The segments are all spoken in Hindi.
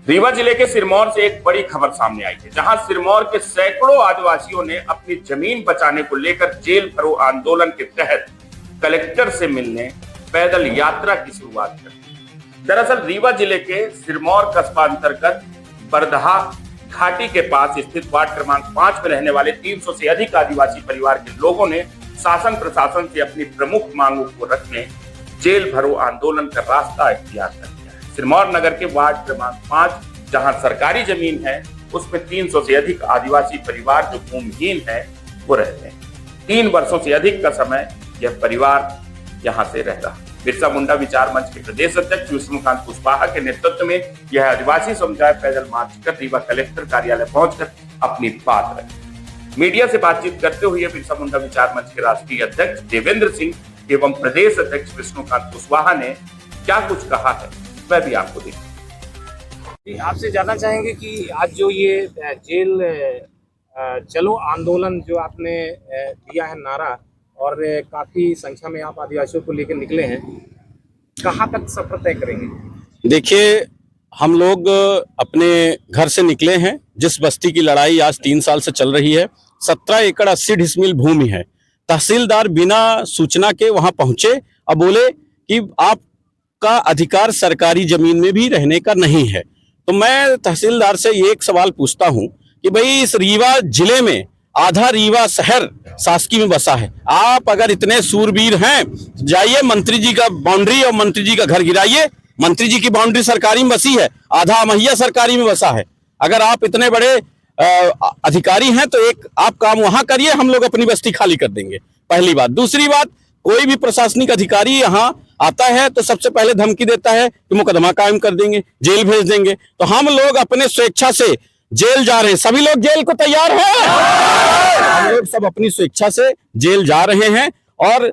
रीवा जिले के सिरमौर से एक बड़ी खबर सामने आई है, जहां सिरमौर के सैकड़ों आदिवासियों ने अपनी जमीन बचाने को लेकर जेल भरो आंदोलन के तहत कलेक्टर से मिलने पैदल यात्रा की शुरुआत कर दी। दरअसल रीवा जिले के सिरमौर कस्बा अंतर्गत बरदहा घाटी के पास स्थित वार्ड क्रमांक 5 में रहने वाले 300 से अधिक आदिवासी परिवार के लोगों ने शासन प्रशासन से अपनी प्रमुख मांगों को रखने जेल भरो आंदोलन का रास्ता इख्तियार कर लिया है। सिरमौर नगर के वार्ड क्रमांक 5 जहां सरकारी जमीन है, उसमें 300 से अधिक आदिवासी परिवार जो भूमिहीन है वो रहते हैं। 3 वर्षों से अधिक का समय यह परिवार यहाँ से रह रहा। बिरसा मुंडा विचार मंच के प्रदेश अध्यक्ष विष्णुकांत कुशवाहा के नेतृत्व में यह आदिवासी समुदाय पैदल मार्च कर रीवा कलेक्टर कार्यालय पहुंचकर अपनी बात रखी। मीडिया से बातचीत करते हुए बिरसा मुंडा विचार मंच के राष्ट्रीय अध्यक्ष देवेंद्र सिंह एवं प्रदेश अध्यक्ष विष्णुकांत कुशवाहा ने क्या कुछ कहा है वह भी आपको देखिए। आपसे जानना चाहेंगे कि आज जो ये जेल चलो आंदोलन जो आपने दिया है नारा, और काफी संख्या में आप आदिवासियों को लेकर निकले हैं, कहाँ तक सफर तय करेंगे? देखिए, हम लोग अपने घर से निकले हैं। जिस बस्ती की लड़ाई आज 3 साल से चल रही है, 17 एकड़ 80 डिसमिल भूमि है। तहसीलदार बिना सूचना के वहां पहुंचे और बोले कि आपका अधिकार सरकारी जमीन में भी रहने का नहीं है। तो मैं तहसीलदार से ये एक सवाल पूछता हूं कि भाई, इस रीवा जिले में आधा रीवा शहर शासकीय में बसा है। आप अगर इतने सूरवीर हैं, जाइए मंत्री जी का बाउंड्री और मंत्री जी का घर गिराइए। मंत्री जी की बाउंड्री सरकारी में बसी है, आधा महिया सरकारी में बसा है। अगर आप इतने बड़े अधिकारी हैं तो एक आप काम वहां करिए, हम लोग अपनी बस्ती खाली कर देंगे। पहली बात। दूसरी बात, कोई भी प्रशासनिक अधिकारी यहाँ आता है तो सबसे पहले धमकी देता है कि मुकदमा कायम कर देंगे, जेल भेज देंगे। तो हम लोग अपने स्वेच्छा से जेल जा रहे हैं। सभी लोग जेल को तैयार हैं। हम लोग सब अपनी स्वेच्छा से जेल जा रहे हैं। और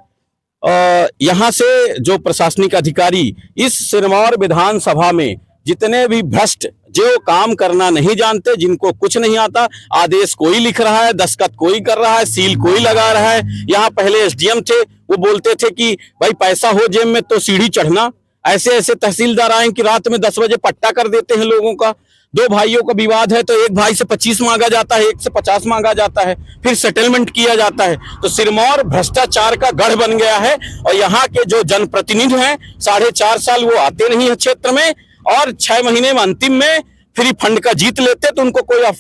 यहाँ से जो प्रशासनिक अधिकारी इस सिरमौर विधानसभा में जितने भी भ्रष्ट, जो काम करना नहीं जानते, जिनको कुछ नहीं आता, आदेश कोई लिख रहा है, दस्तखत कोई कर रहा है, सील कोई लगा रहा है। यहाँ पहले एसडीएम थे, वो बोलते थे कि भाई पैसा हो जेब में तो सीढ़ी चढ़ना। ऐसे ऐसे तहसीलदार आए कि रात में 10 बजे पट्टा कर देते हैं लोगों का। 2 भाइयों का विवाद है तो एक भाई से 25 मांगा जाता है, एक से 50 मांगा जाता है, फिर सेटलमेंट किया जाता है। तो सिरमौर भ्रष्टाचार का गढ़ बन गया है। और यहाँ के जो जनप्रतिनिधि हैं, 4.5 साल वो आते नहीं है क्षेत्र में, और 6 महीने में अंतिम में फ्री फंड का जीत लेते तो उनको कोई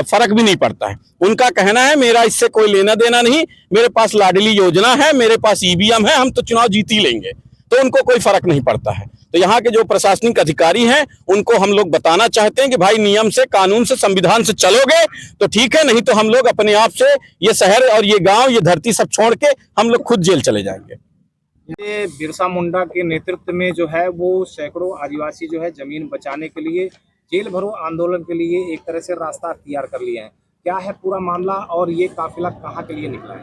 फर्क भी नहीं पड़ता है। उनका कहना है मेरा इससे कोई लेना देना नहीं, मेरे पास लाडली योजना है, मेरे पास ईवीएम है, हम तो चुनाव जीत ही लेंगे। तो उनको कोई फर्क नहीं पड़ता है। तो यहाँ के जो प्रशासनिक अधिकारी हैं, उनको हम लोग बताना चाहते हैं कि भाई, नियम से, कानून से, संविधान से चलोगे तो ठीक है, नहीं तो हम लोग अपने आप से ये शहर और ये गांव, ये धरती सब छोड़ के हम लोग खुद जेल चले जाएंगे। ये बिरसा मुंडा के नेतृत्व में जो है वो सैकड़ों आदिवासी जो है जमीन बचाने के लिए जेल भरो आंदोलन के लिए एक तरह से रास्ता तैयार कर लिए हैं। क्या है पूरा मामला, और ये काफिला कहाँ के लिए निकला है?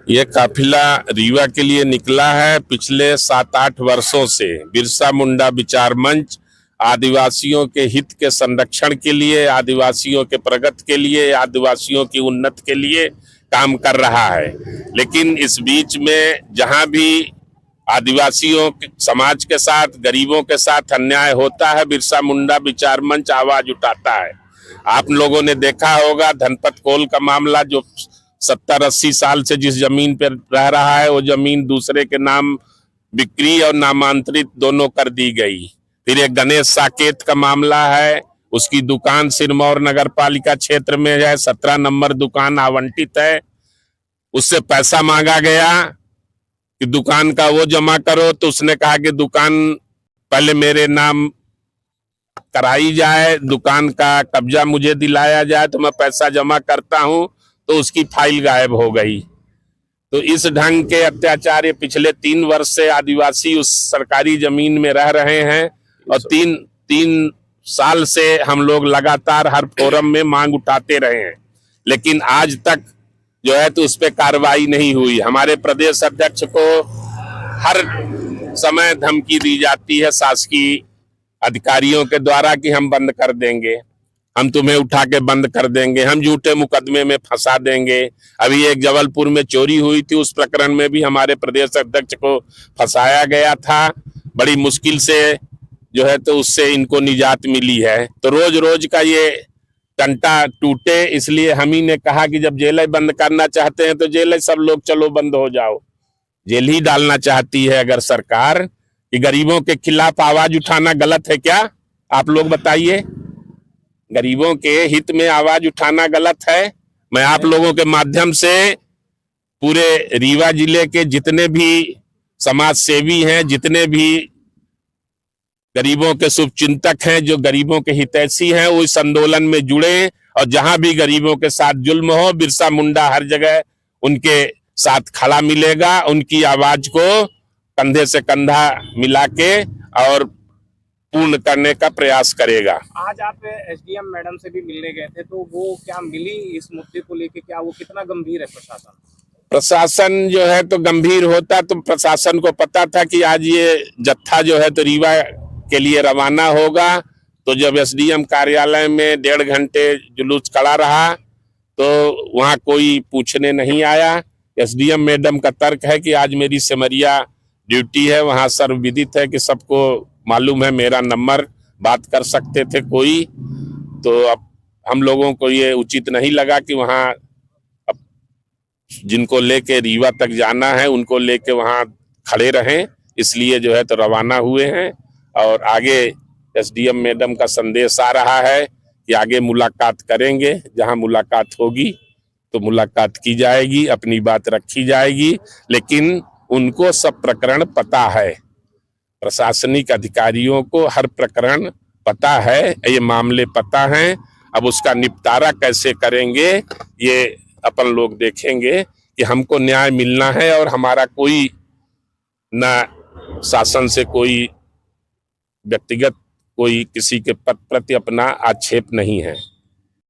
ये काफिला रीवा के लिए निकला है। पिछले 7-8 वर्षों से बिरसा मुंडा विचार मंच आदिवासियों के हित के संरक्षण के लिए, आदिवासियों के प्रगति के लिए, आदिवासियों की उन्नति के लिए काम कर रहा है। लेकिन इस बीच में जहां भी आदिवासियों समाज के साथ, गरीबों के साथ अन्याय होता है, बिरसा मुंडा विचार मंच आवाज उठाता है। आप लोगों ने देखा होगा धनपत कोल का मामला, जो 70-80 साल से जिस जमीन पर रह रहा है, वो जमीन दूसरे के नाम बिक्री और नामांतरित दोनों कर दी गई। फिर एक गणेश साकेत का मामला है, उसकी दुकान सिरमौर नगर पालिका क्षेत्र में है, 17 नंबर दुकान आवंटित है। उससे पैसा मांगा गया कि दुकान का वो जमा करो, तो उसने कहा कि दुकान पहले मेरे नाम कराई जाए, दुकान का कब्जा मुझे दिलाया जाए तो मैं पैसा जमा करता हूं। तो उसकी फाइल गायब हो गई। तो इस ढंग के अत्याचार ये पिछले 3 वर्ष से आदिवासी उस सरकारी जमीन में रह रहे हैं। और 3 साल से हम लोग लगातार हर फोरम में मांग उठाते रहे हैं, लेकिन आज तक जो है तो उस पर कार्रवाई नहीं हुई। हमारे प्रदेश अध्यक्ष को हर समय धमकी दी जाती है शासकीय अधिकारियों के द्वारा कि हम बंद कर देंगे, हम तुम्हें उठा के बंद कर देंगे, हम झूठे मुकदमे में फंसा देंगे। अभी एक जबलपुर में चोरी हुई थी, उस प्रकरण में भी हमारे प्रदेश अध्यक्ष को फंसाया गया था। बड़ी मुश्किल से जो है तो उससे इनको निजात मिली है। तो रोज रोज का ये टंटा टूटे, इसलिए हम ही ने कहा कि जब जेल बंद करना चाहते हैं तो जेल सब लोग चलो बंद हो जाओ। जेल ही डालना चाहती है अगर सरकार, कि गरीबों के खिलाफ आवाज उठाना गलत है क्या? आप लोग बताइए, गरीबों के हित में आवाज उठाना गलत है? मैं आप लोगों के माध्यम से पूरे रीवा जिले के जितने भी समाज सेवी हैं, जितने भी गरीबों के शुभचिंतक हैं, जो गरीबों के हितैषी हैं, वो इस आंदोलन में जुड़े और जहां भी गरीबों के साथ जुल्म हो, बिरसा मुंडा हर जगह उनके साथ खड़ा मिलेगा, उनकी आवाज को कंधे से कंधा मिला के और पूर्ण करने का प्रयास करेगा। आज आप एसडीएम मैडम से भी मिलने गए थे, तो वो क्या मिली इस मुद्दे को लेके? क्या वो कितना गंभीर है प्रशासन? प्रशासन जो है तो गंभीर होता तो प्रशासन को पता था कि आज ये जत्था जो है तो रीवा के लिए रवाना होगा। तो जब एसडीएम कार्यालय में 1.5 घंटे जुलूस खड़ा रहा तो वहाँ कोई पूछने नहीं आया। एसडीएम मैडम का तर्क है कि आज मेरी सिमरिया ड्यूटी है, वहाँ सर्वविदित है कि सबको मालूम है मेरा नंबर, बात कर सकते थे कोई। तो अब हम लोगों को ये उचित नहीं लगा कि वहाँ जिनको लेके रीवा तक जाना है उनको लेके वहाँ खड़े रहें, इसलिए जो है तो रवाना हुए हैं। और आगे एसडीएम मैडम का संदेश आ रहा है कि आगे मुलाकात करेंगे, जहां मुलाकात होगी तो मुलाकात की जाएगी, अपनी बात रखी जाएगी। लेकिन उनको सब प्रकरण पता है, प्रशासनिक अधिकारियों को हर प्रकरण पता है, ये मामले पता हैं। अब उसका निपटारा कैसे करेंगे ये अपन लोग देखेंगे कि हमको न्याय मिलना है और हमारा कोई ना शासन से कोई व्यक्तिगत कोई किसी के प्रति अपना आक्षेप नहीं है।